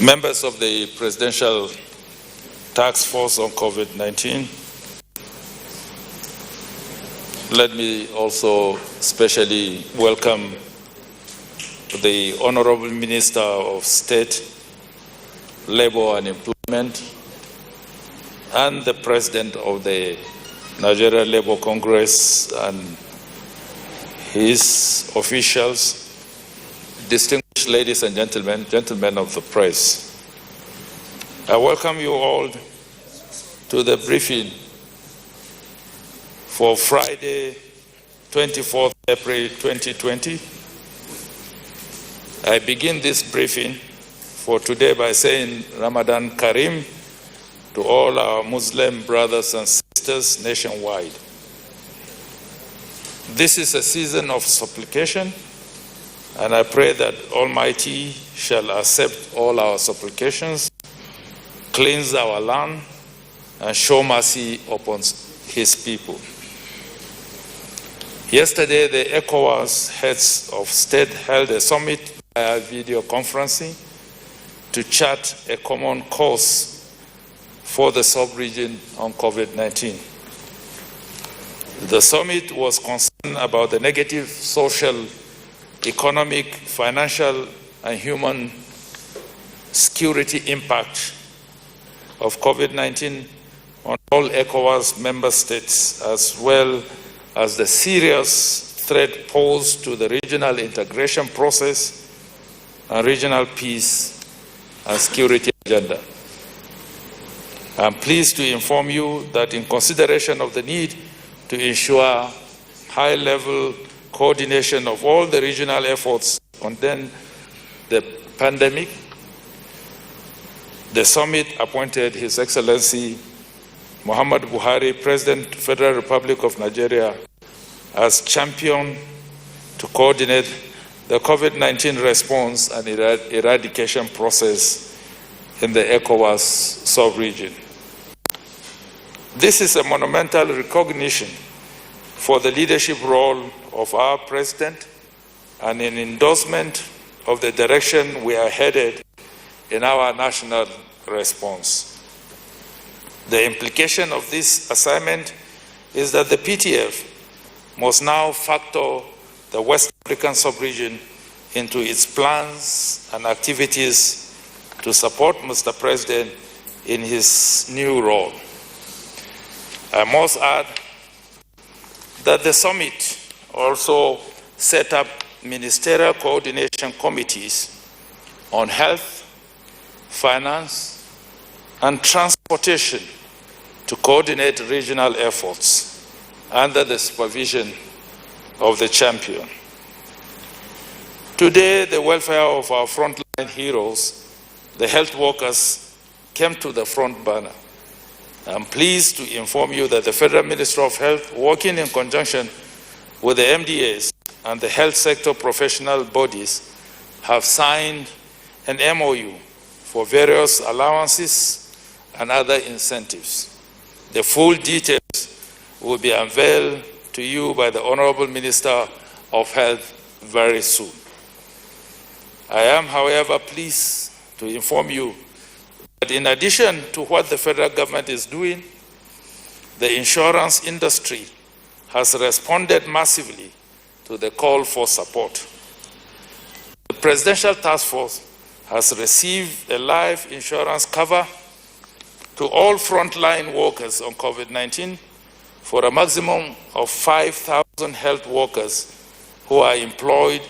members of the Presidential Task Force on COVID-19, let me also specially welcome the Honorable Minister of State, Labor and Employment, and the President of the Nigerian Labour Congress and his officials, distinguished ladies and gentlemen, gentlemen of the press. I welcome you all to the briefing for Friday, 24th April 2020. I begin this briefing for today by saying Ramadan Kareem to all our Muslim brothers and sisters nationwide. This is a season of supplication, and I pray that Almighty shall accept all our supplications, cleanse our land, and show mercy upon his people. Yesterday, the ECOWAS heads of state held a summit via video conferencing to chart a common course for the sub-region on COVID-19. The summit was concerned about the negative social, economic, financial, and human security impact of COVID-19 on all ECOWAS member states, as well as the serious threat posed to the regional integration process and regional peace and security agenda. I'm pleased to inform you that in consideration of the need to ensure high-level coordination of all the regional efforts to contain the pandemic, the summit appointed His Excellency Muhammad Buhari, President, Federal Republic of Nigeria, as champion to coordinate the COVID-19 response and eradication process in the ECOWAS sub-region. This is a monumental recognition for the leadership role of our President and an endorsement of the direction we are headed in our national response. The implication of this assignment is that the PTF must now factor the West African sub-region into its plans and activities to support Mr. President in his new role. I must add that the summit also set up ministerial coordination committees on health, finance, and transportation to coordinate regional efforts under the supervision of the champion. Today, the welfare of our frontline heroes, the health workers, came to the front burner. I'm pleased to inform you that the Federal Ministry of Health, working in conjunction with the MDAs and the health sector professional bodies, have signed an MOU for various allowances and other incentives. The full details will be unveiled to you by the Honorable Minister of Health very soon. I am, however, pleased to inform you that in addition to what the federal government is doing, the insurance industry has responded massively to the call for support. The Presidential Task Force has received a life insurance cover to all frontline workers on COVID-19 for a maximum of 5,000 health workers who are employed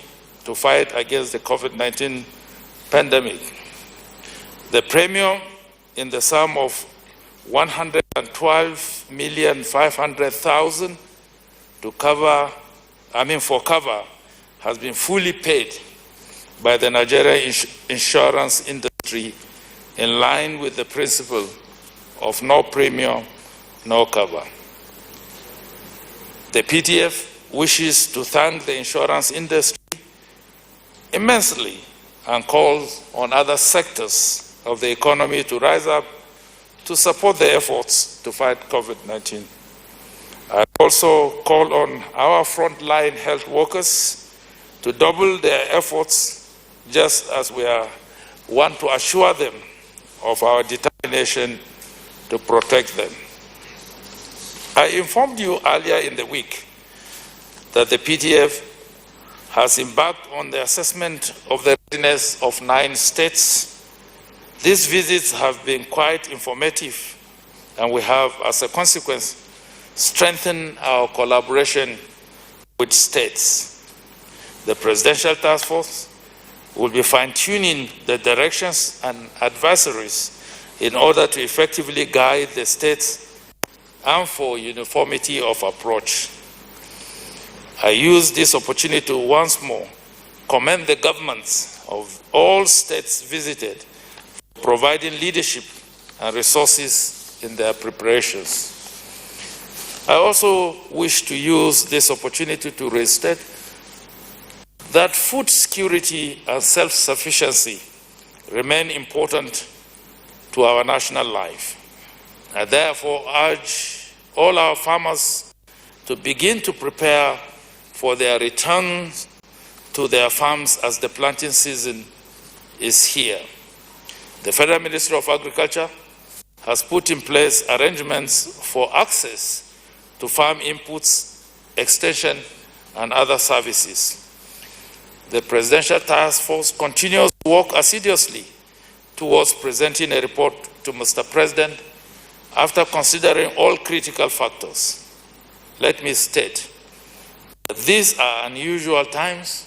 to fight against the COVID-19 pandemic. The premium in the sum of 112,500,000 for cover has been fully paid by the Nigerian insurance industry in line with the principle of no premium, no cover. The PTF wishes to thank the insurance industry immensely and calls on other sectors of the economy to rise up to support the efforts to fight COVID-19. I also call on our frontline health workers to double their efforts, just as we are want to assure them of our determination to protect them. I informed you earlier in the week that the PTF has embarked on the assessment of the readiness of 9 states. These visits have been quite informative, and we have, as a consequence, strengthened our collaboration with states. The Presidential Task Force will be fine-tuning the directions and advisories in order to effectively guide the states and for uniformity of approach. I use this opportunity to once more commend the governments of all states visited for providing leadership and resources in their preparations. I also wish to use this opportunity to restate that food security and self-sufficiency remain important to our national life. I therefore urge all our farmers to begin to prepare for their return to their farms as the planting season is here. The Federal Ministry of Agriculture has put in place arrangements for access to farm inputs, extension, and other services. The Presidential Task Force continues to work assiduously towards presenting a report to Mr. President after considering all critical factors. Let me state that these are unusual times.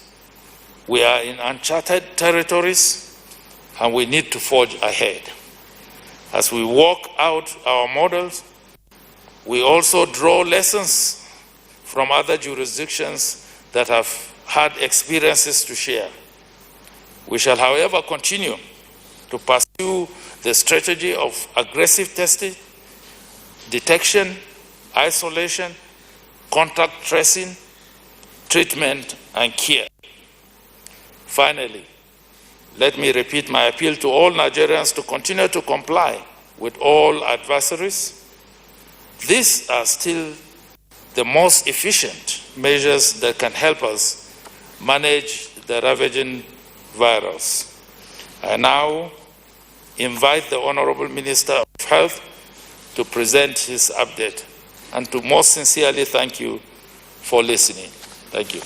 We are in uncharted territories, and we need to forge ahead. As we work out our models, we also draw lessons from other jurisdictions that have had experiences to share. We shall, however, continue to pursue the strategy of aggressive testing, detection, isolation, contact tracing, treatment, and care. Finally, let me repeat my appeal to all Nigerians to continue to comply with all advisories. These are still the most efficient measures that can help us manage the ravaging virus. I now invite the Honorable Minister of Health to present his update and to most sincerely thank you for listening. Thank you.